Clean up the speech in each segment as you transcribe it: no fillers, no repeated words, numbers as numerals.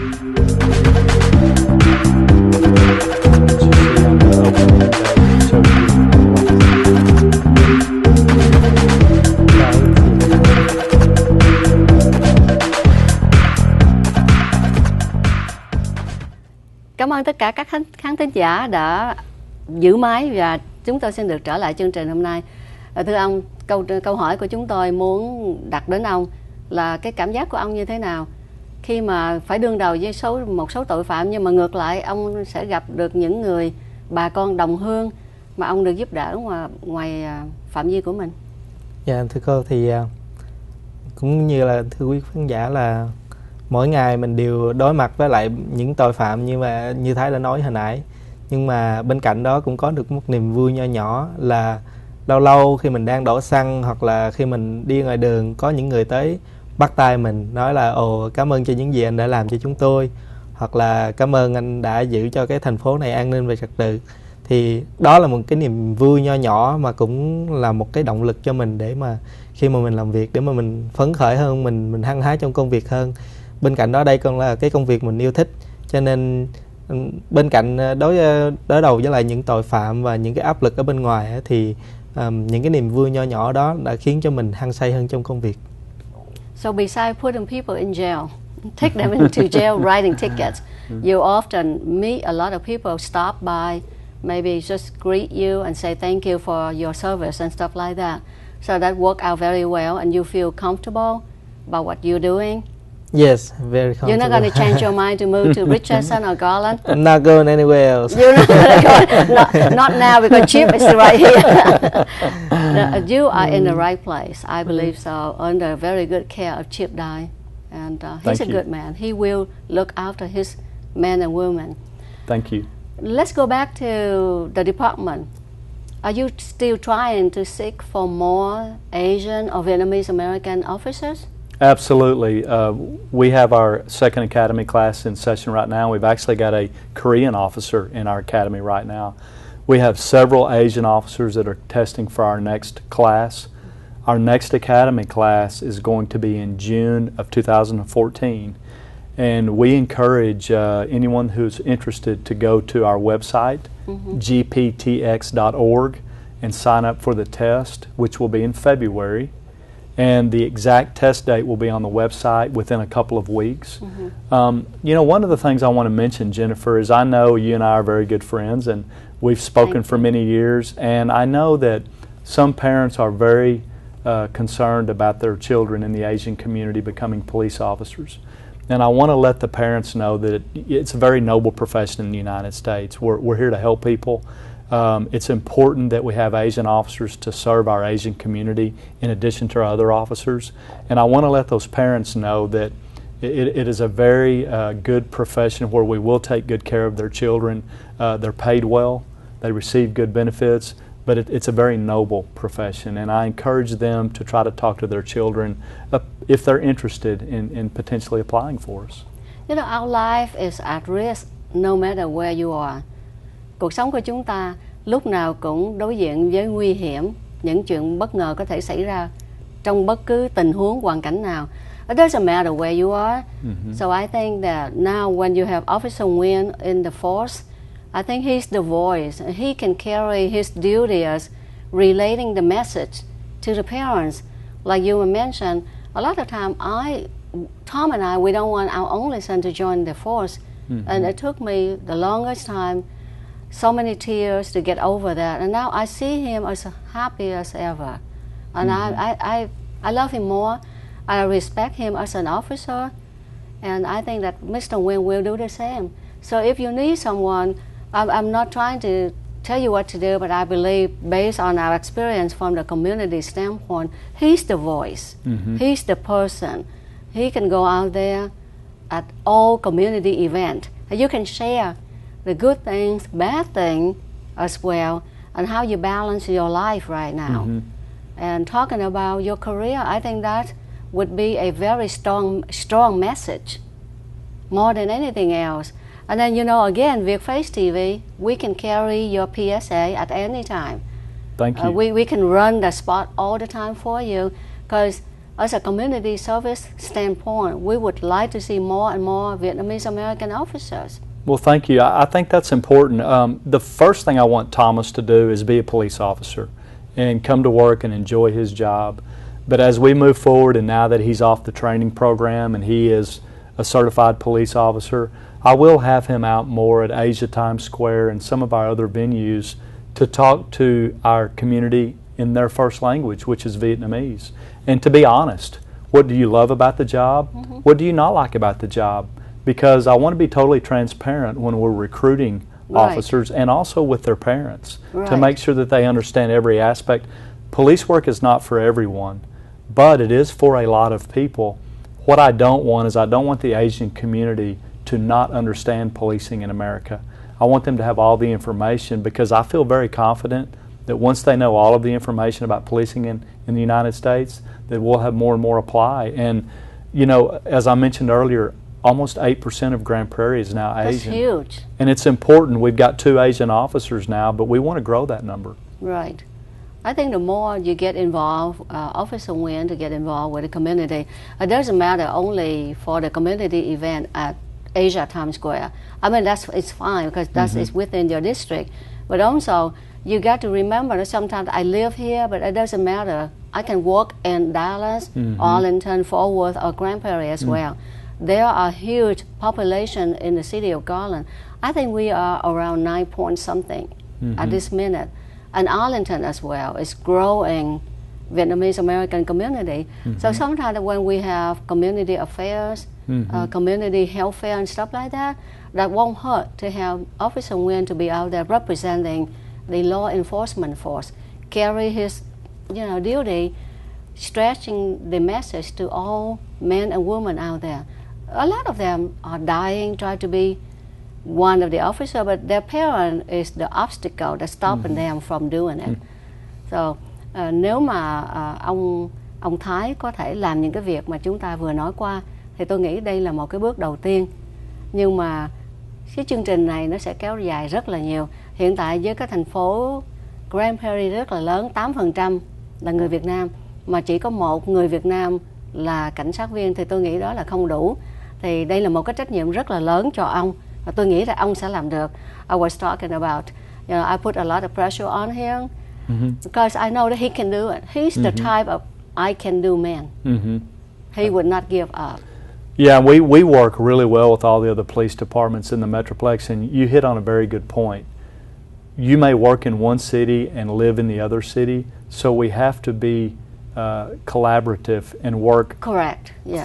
Cảm ơn tất cả các khán thính giả đã giữ máy và chúng tôi xin được trở lại chương trình hôm nay. Thưa ông, câu hỏi của chúng tôi muốn đặt đến ông là cái cảm giác của ông như thế nào khi mà phải đương đầu với một số tội phạm, nhưng mà ngược lại ông sẽ gặp được những người bà con đồng hương mà ông được giúp đỡ ngoài phạm vi của mình. Dạ thưa cô, thì cũng như là thưa quý khán giả là mỗi ngày mình đều đối mặt với lại những tội phạm như Thái đã nói hồi nãy, nhưng mà bên cạnh đó cũng có được một niềm vui nho nhỏ là lâu lâu khi mình đang đổ xăng hoặc là khi mình đi ngoài đường có những người tới bắt tay mình nói là ồ, cảm ơn cho những gì anh đã làm cho chúng tôi, hoặc là cảm ơn anh đã giữ cho cái thành phố này an ninh và trật tự. Thì đó là một cái niềm vui nho nhỏ mà cũng là một cái động lực cho mình để mà khi mà mình làm việc, để mà mình phấn khởi hơn, mình hăng hái trong công việc hơn. Bên cạnh đó đây còn là cái công việc mình yêu thích, cho nên bên cạnh đối đầu với lại những tội phạm và những cái áp lực ở bên ngoài thì những cái niềm vui nho nhỏ đó đã khiến cho mình hăng say hơn trong công việc. So besides putting people in jail, take them into jail writing tickets, you often meet a lot of people stop by, maybe just greet you and say thank you for your service and stuff like that. So that worked out very well and you feel comfortable about what you're doing. Yes, very comfortable. You're not going to change your mind to move to Richardson or Garland? I'm not going anywhere else. You're not going to go, not now because Chip is right here. No, you are in the right place, I believe so, under very good care of Chip Dye. And he's a good man. He will look after his men and women. Thank you. Let's go back to the department. Are you still trying to seek for more Asian or Vietnamese American officers? Absolutely. We have our second academy class in session right now. We've actually got a Korean officer in our academy right now. We have several Asian officers that are testing for our next class. Our next academy class is going to be in June of 2014. And we encourage anyone who's interested to go to our website, gptx.org, and sign up for the test, which will be in February. And the exact test date will be on the website within a couple of weeks. You know, one of the things I want to mention, Jennifer, is I know you and I are very good friends, and we've spoken for many years, and I know that some parents are very concerned about their children in the Asian community becoming police officers. And I want to let the parents know that it's a very noble profession in the United States. We're here to help people. It's important that we have Asian officers to serve our Asian community in addition to our other officers. And I want to let those parents know that it is a very good profession where we will take good care of their children. They're paid well, they receive good benefits, but it's a very noble profession. And I encourage them to try to talk to their children if they're interested in potentially applying for us. You know, our life is at risk no matter where you are. Cuộc sống của chúng ta lúc nào cũng đối diện với nguy hiểm, những chuyện bất ngờ có thể xảy ra trong bất cứ tình huống, hoàn cảnh nào. It doesn't matter where you are. So I think that now when you have Officer Nguyen in the force, I think he's the voice. He can carry his duty as relating the message to the parents. Like you mentioned, a lot of time Tom and I, we don't want our only son to join the force. And it took me the longest time, so many tears to get over that. And now I see him as happy as ever. And I love him more. I respect him as an officer. And I think that Mr. Nguyen will do the same. So if you need someone, I'm not trying to tell you what to do, but I believe based on our experience from the community standpoint, he's the voice. He's the person. He can go out there at all community events. You can share the good things, bad things as well, and how you balance your life right now. And talking about your career, I think that would be a very strong message, more than anything else. And then, you know, again, Vietface TV, we can carry your PSA at any time. Thank you. We can run the spot all the time for you, because as a community service standpoint, we would like to see more and more Vietnamese American officers. Well, thank you. I think that's important. The first thing I want Thomas to do is be a police officer and come to work and enjoy his job. But as we move forward, and now that he's off the training program and he is a certified police officer, I will have him out more at Asia Times Square and some of our other venues to talk to our community in their first language, which is Vietnamese. And to be honest, what do you love about the job? Mm-hmm. What do you not like about the job? Because I want to be totally transparent when we're recruiting officers and also with their parents to make sure that they understand every aspect. Police work is not for everyone, but it is for a lot of people. What I don't want is I don't want the Asian community to not understand policing in America. I want them to have all the information, because I feel very confident that once they know all of the information about policing in the United States, that we'll have more and more apply. And, you know, as I mentioned earlier, almost 8% of Grand Prairie is now Asian. That's huge. And it's important. We've got 2 Asian officers now, but we want to grow that number. Right. I think the more you get involved, Officer Nguyen to get involved with the community, it doesn't matter only for the community event at Asia Times Square. I mean, it's fine because it's within your district. But also, you got to remember that sometimes I live here, but it doesn't matter. I can work in Dallas, Arlington, Fort Worth, or Grand Prairie as well. There are huge population in the city of Garland. I think we are around 9 point something at this minute. And Arlington as well is growing Vietnamese American community. So sometimes when we have community affairs, community health fair and stuff like that, that won't hurt to have Officer Nguyen to be out there representing the law enforcement force, carry his duty, stretching the message to all men and women out there. A lot of them are dying, trying to be one of the officers, but their parent is the obstacle that's stopping them from doing it. So nếu mà ông Thái có thể làm những cái việc mà chúng ta vừa nói qua, thì tôi nghĩ đây là một cái bước đầu tiên. Nhưng mà cái chương trình này nó sẽ kéo dài rất là nhiều. Hiện tại với cái thành phố Grand Prairie rất là lớn, 8% là người Việt Nam, mà chỉ có 1 người Việt Nam là cảnh sát viên, thì tôi nghĩ đó là không đủ. Thì đây là một cái trách nhiệm rất là lớn cho ông, và tôi nghĩ là ông sẽ làm được. I was talking about, I put a lot of pressure on him because I know that he can do it. He's the type of I can do man. He would not give up. Yeah, we work really well with all the other police departments in the Metroplex, and you hit on a very good point. You may work in one city and live in the other city, so we have to be collaborative and work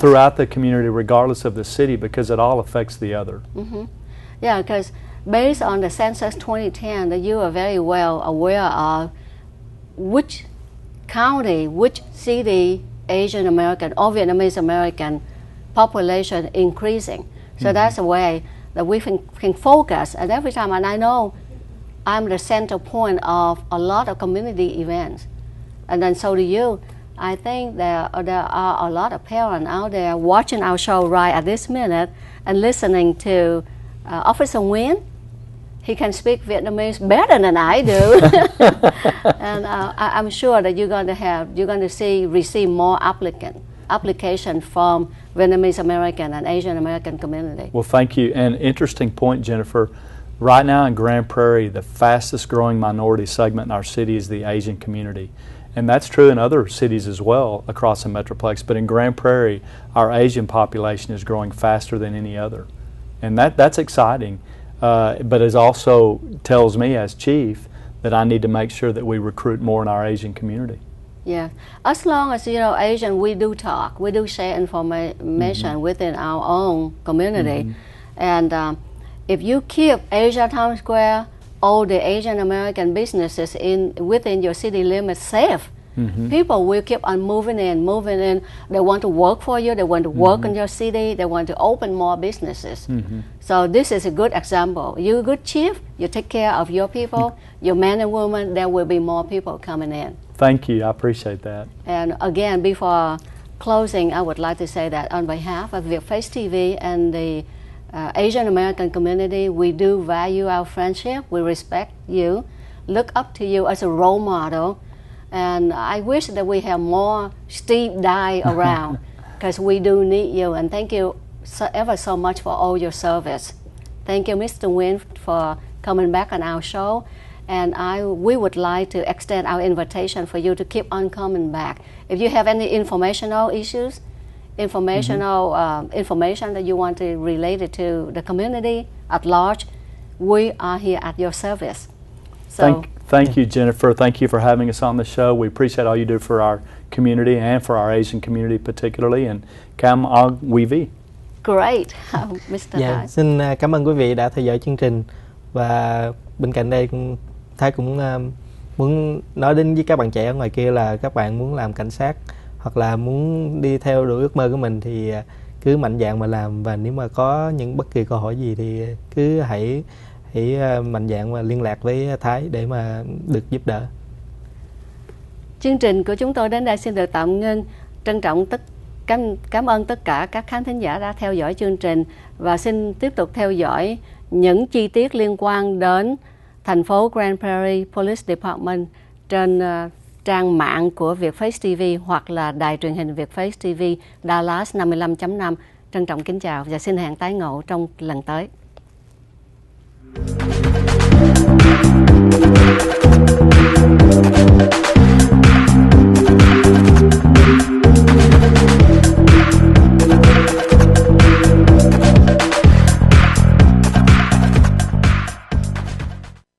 throughout the community regardless of the city, because it all affects the other. Yeah, because based on the census 2010, that you are very well aware of which county, which city Asian American or Vietnamese American population increasing. So that's a way that we can focus. And every time, and I know I'm the center point of a lot of community events, and then so do you. I think there are a lot of parents out there watching our show right at this minute and listening to Officer Nguyen. He can speak Vietnamese better than I do, and I'm sure that you're going to receive more application from Vietnamese American and Asian American community. Well, thank you. And interesting point, Jennifer. Right now in Grand Prairie, the fastest growing minority segment in our city is the Asian community. And that's true in other cities as well across the Metroplex. But in Grand Prairie, our Asian population is growing faster than any other. And that's exciting. But it also tells me as chief that I need to make sure that we recruit more in our Asian community. Yeah, as long as Asian, we do talk, we do share information within our own community, and if you keep Asia Times Square, all the Asian American businesses within your city limits safe, people will keep on moving in. They want to work for you. They want to work in your city. They want to open more businesses. So this is a good example. You're a good chief. You take care of your people, your men and women. There will be more people coming in. Thank you. I appreciate that. And again, before closing, I would like to say that on behalf of VietFace TV and the Asian American community, we do value our friendship. We respect you, look up to you as a role model, And I wish that we have more Steve Dye around, because we do need you. And thank you ever so much for all your service. Thank you, Mr. Nguyen, for coming back on our show. And we would like to extend our invitation for you to keep on coming back. If you have any informational issues, information that you want to relate it to the community at large, we are here at your service. So thank you, Jennifer. Thank you for having us on the show. We appreciate all you do for our community and for our Asian community particularly. And cảm ơn quý vị. Great, Mr. Thái. Xin cảm ơn quý vị đã theo dõi chương trình. Và bên cạnh đây Thái cũng muốn nói đến với các bạn trẻ ở ngoài kia là các bạn muốn làm cảnh sát hoặc là muốn đi theo đuổi ước mơ của mình thì cứ mạnh dạn mà làm, và nếu mà có những bất kỳ câu hỏi gì thì cứ hãy mạnh dạn mà liên lạc với Thái để mà được giúp đỡ. Chương trình của chúng tôi đến đây xin được tạm ngưng. Trân trọng cảm ơn tất cả các khán thính giả đã theo dõi chương trình, và xin tiếp tục theo dõi những chi tiết liên quan đến thành phố Grand Prairie Police Department trên trang mạng của Vietface TV hoặc là đài truyền hình Vietface TV Dallas 55.5. Trân trọng kính chào và xin hẹn tái ngộ trong lần tới.